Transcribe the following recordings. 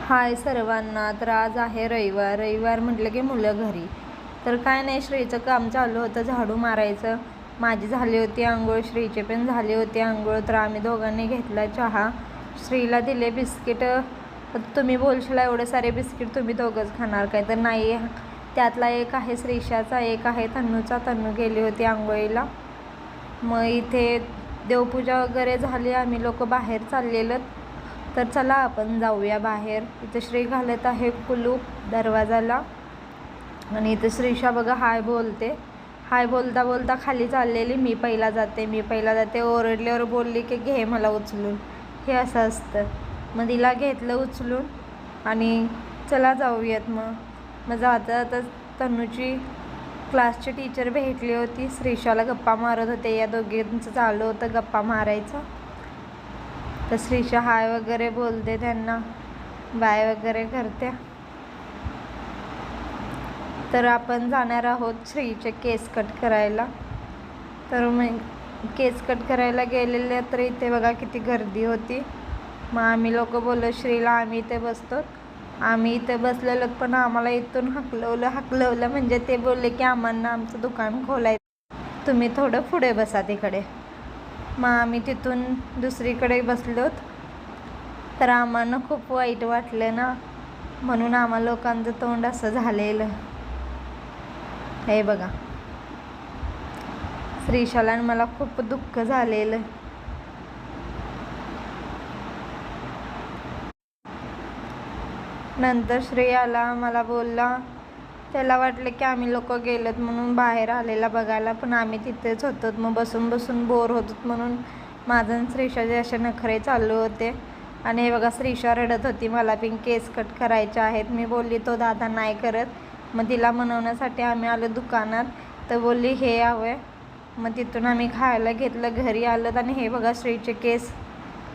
हाय सर्वांना. तर आज आहे रविवार म्हटलं की मुलं घरी. तर काय नाही, श्रीचं काम चालू होतं झाडू मारायचं. माझी झाली होती आंघोळ, श्रीचे पण झाली होती आंघोळ. तर आम्ही दोघांनी घेतला चहा. श्रीला दिले बिस्किट. तुम्ही बोलशील एवढे सारे बिस्किट तुम्ही दोघंच खाणार काय, तर नाही, त्यातला एक आहे श्रीशाचा, एक आहे तन्नूचा. तन्नू गेली होती आंघोळीला. मग इथे देवपूजा वगैरे झाली, आम्ही लोक बाहेर चाललेलं. तर चला आपण जाऊया बाहेर. इथे श्री घालत आहे कुलूप दरवाजाला आणि इथे श्रीशा बघा हाय बोलते. हाय बोलता बोलता खाली चाललेली, मी पहिला जाते ओरडल्यावर बोलली की घे मला उचलून. हे असं असतं. मग तिला घेतलं उचलून आणि चला जाऊयात. मग जाता जाता तन्नूची क्लासची टीचर भेटली होती. श्रीशाला गप्पा मारत होते, या दोघींचं चालू होतं गप्पा मारायचं. तर श्रीशा हाय वगैरे बोलते, त्यांना बाय वगैरे करते. तर आपण जाणार आहोत श्रीचे केस कट करायला. तर मग केस कट करायला गेलेले, तर इथे बघा किती गर्दी होती. मग आम्ही लोक बोललो श्रीला आम्ही इथे बसतो. आम्ही इथे बसलेलो, पण आम्हाला इथून हकलवलं म्हणजे ते बोलले की आम्हाला आमचं दुकान खोलायचं, तुम्ही थोडं पुढे बसा तिकडे. मग आम्ही तिथून दुसरीकडे बसलोत. तर आम्हाला खूप वाईट वाटलं ना, म्हणून आम्हा लोकांचं तोंड असं झालेलं. हे बघा, श्रीशाला आणि मला खूप दुःख झालेलं. नंतर श्री आला, मला बोलला, त्याला वाटलं की आम्ही लोक गेलोत म्हणून बाहेर आलेला बघायला, पण आम्ही तिथेच होतो. मग बसून बसून बोर होत म्हणून माझं आणि श्रीशाचे असे नखरे चालू होते. आणि हे बघा श्रीशा रडत होती, मला पण केस कट करायचे आहेत. मी बोलली तो दादा नाही करत. मग तिला मनवण्यासाठी आम्ही आलो दुकानात. तर बोलली हे हवं. मग तिथून आम्ही खायला घेतलं, घरी आलं. आणि हे बघा श्रीचे केस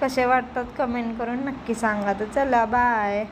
कसे वाटतात कमेंट करून नक्की सांगा. तर चला बाय.